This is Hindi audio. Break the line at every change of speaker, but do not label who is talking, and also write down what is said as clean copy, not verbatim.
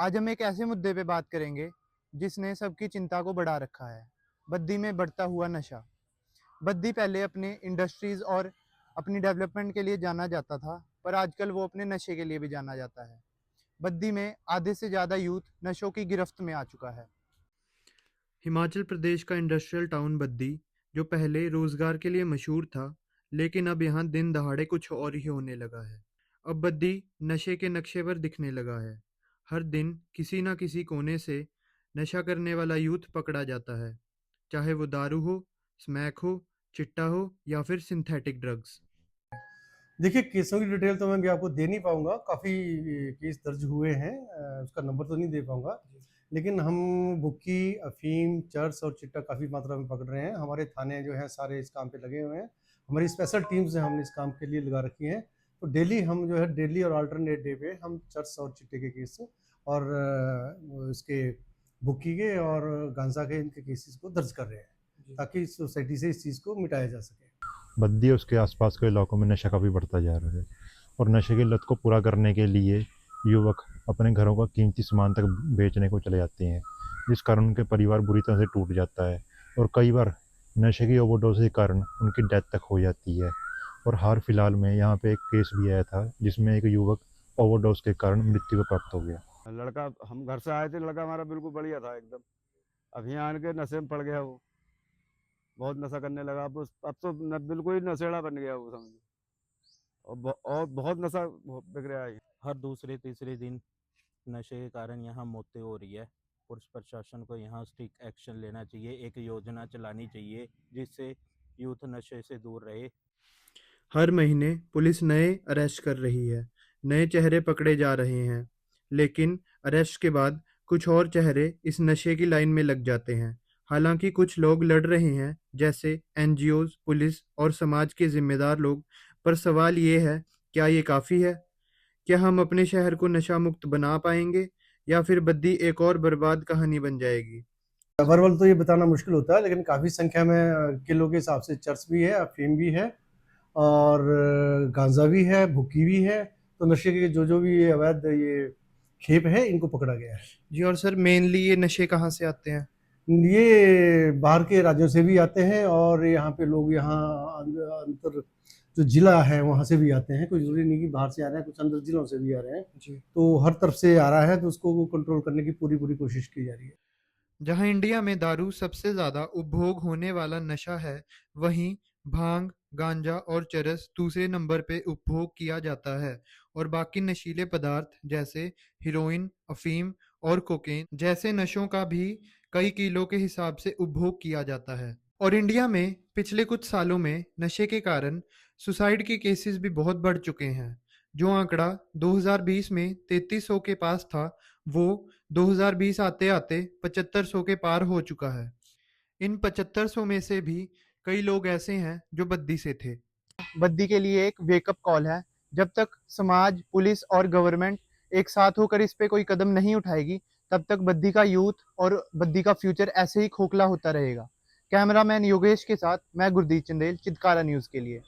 आज हम एक ऐसे मुद्दे पे बात करेंगे जिसने सबकी चिंता को बढ़ा रखा है। बद्दी में बढ़ता हुआ नशा। बद्दी पहले अपने इंडस्ट्रीज और अपनी डेवलपमेंट के लिए जाना जाता था, पर आजकल वो अपने नशे के लिए भी जाना जाता है। बद्दी में आधे से ज़्यादा यूथ नशों की गिरफ्त में आ चुका है। हिमाचल प्रदेश का इंडस्ट्रियल टाउन बद्दी, जो पहले रोजगार के लिए मशहूर था, लेकिन अब यहाँ दिन दहाड़े कुछ और ही होने लगा है। अब बद्दी नशे के नक्शे पर दिखने लगा है। हर दिन किसी ना किसी कोने से नशा करने वाला यूथ पकड़ा जाता है, चाहे वो दारू हो, स्मैक हो, चिट्टा हो या फिर सिंथेटिक ड्रग्स।
देखिए, केसों की डिटेल तो मैं भी आपको दे नहीं पाऊँगा, काफ़ी केस दर्ज हुए हैं, उसका नंबर तो नहीं दे पाऊँगा। लेकिन हम भुक्की, अफ़ीम, चरस और चिट्टा काफ़ी मात्रा में पकड़ रहे हैं। हमारे थाने जो हैं सारे इस काम पे लगे हुए हैं। हमारी स्पेशल टीम्स हैं, हमने इस काम के लिए लगा रखी हैं। तो डेली हम जो है डेली और अल्टरनेट डे पे हम चरस और चिट्टे के केस और इसके भुक्की के और गांजा के इनके केसेस को दर्ज कर रहे हैं, ताकि सोसाइटी से इस चीज़ को मिटाया जा सके।
बद्दी और उसके आसपास के इलाकों में नशा काफ़ी बढ़ता जा रहा है और नशे की लत को पूरा करने के लिए युवक अपने घरों का कीमती सामान तक बेचने को चले जाते हैं, जिस कारण उनके परिवार बुरी तरह से टूट जाता है और कई बार नशे की ओवरडोज के कारण उनकी डेथ तक हो जाती है। और हाल फिलहाल में यहाँ पे एक केस भी आया था जिसमें एक युवक ओवरडोज के कारण मृत्यु को प्राप्त हो गया।
लड़का, हम घर से आए थे, लड़का हमारा बिल्कुल बढ़िया था एकदम। अब यहाँ आने के नशे में पड़ गया वो। बहुत नशा करने लगा। अब तो बिल्कुल ही नशेड़ा बन गया वो, समझ। और बहुत नशा बिक रहा है।
हर दूसरे तीसरे दिन नशे के कारण यहाँ मौतें हो रही है। पुलिस प्रशासन को यहाँ स्ट्रिक्ट एक्शन लेना चाहिए, एक योजना चलानी चाहिए जिससे यूथ नशे से दूर रहे।
हर महीने पुलिस नए अरेस्ट कर रही है, नए चेहरे पकड़े जा रहे हैं, लेकिन अरेस्ट के बाद कुछ और चेहरे इस नशे की लाइन में लग जाते हैं। हालांकि कुछ लोग लड़ रहे हैं, जैसे एनजीओज, पुलिस और समाज के जिम्मेदार लोग, पर सवाल ये है, क्या ये काफ़ी है? क्या हम अपने शहर को नशा मुक्त बना पाएंगे या फिर बद्दी एक और बर्बाद कहानी बन जाएगी?
वर्बल तो ये बताना मुश्किल होता है, लेकिन काफ़ी संख्या में किलो के हिसाब से चर्च भी है, अफीम भी है और गांजा भी है, भुक्की भी है। तो नशे के जो जो भी ये अवैध ये खेप है, इनको पकड़ा गया है।
जी, और सर मेनली ये नशे कहाँ से आते हैं?
ये बाहर के राज्यों से भी आते हैं और यहाँ पे लोग यहाँ अंतर जो जिला है वहाँ से भी आते हैं। कोई ज़रूरी नहीं कि बाहर से आ रहे हैं, कुछ अंदर जिलों से भी आ रहे हैं।
जी।
तो हर तरफ से आ रहा है, तो उसको कंट्रोल करने की पूरी कोशिश की जा रही है।
जहां इंडिया में दारू सबसे ज्यादा उपभोग होने वाला नशा है, वहीं भांग, गांजा और चरस दूसरे नंबर पे उपभोग किया जाता है और बाकी नशीले पदार्थ जैसे हीरोइन, अफीम और कोकेन जैसे नशों का भी कई किलो के हिसाब से उपभोग किया जाता है। और इंडिया में पिछले कुछ सालों में नशे के कारण सुसाइड के केसेस भी बहुत बढ़ चुके हैं। जो आंकड़ा 2020 में 3300 के पास था, वो 2020 आते आते 7500 के पार हो चुका है। इन 7500 में से भी कई लोग ऐसे हैं जो बद्दी से थे। बद्दी के लिए एक वेकअप कॉल है। जब तक समाज, पुलिस और गवर्नमेंट एक साथ होकर इस पे कोई कदम नहीं उठाएगी, तब तक बद्दी का यूथ और बद्दी का फ्यूचर ऐसे ही खोखला होता रहेगा। कैमरामैन योगेश के साथ मैं गुरदीप चंदेल, चितकारा न्यूज़ के लिए।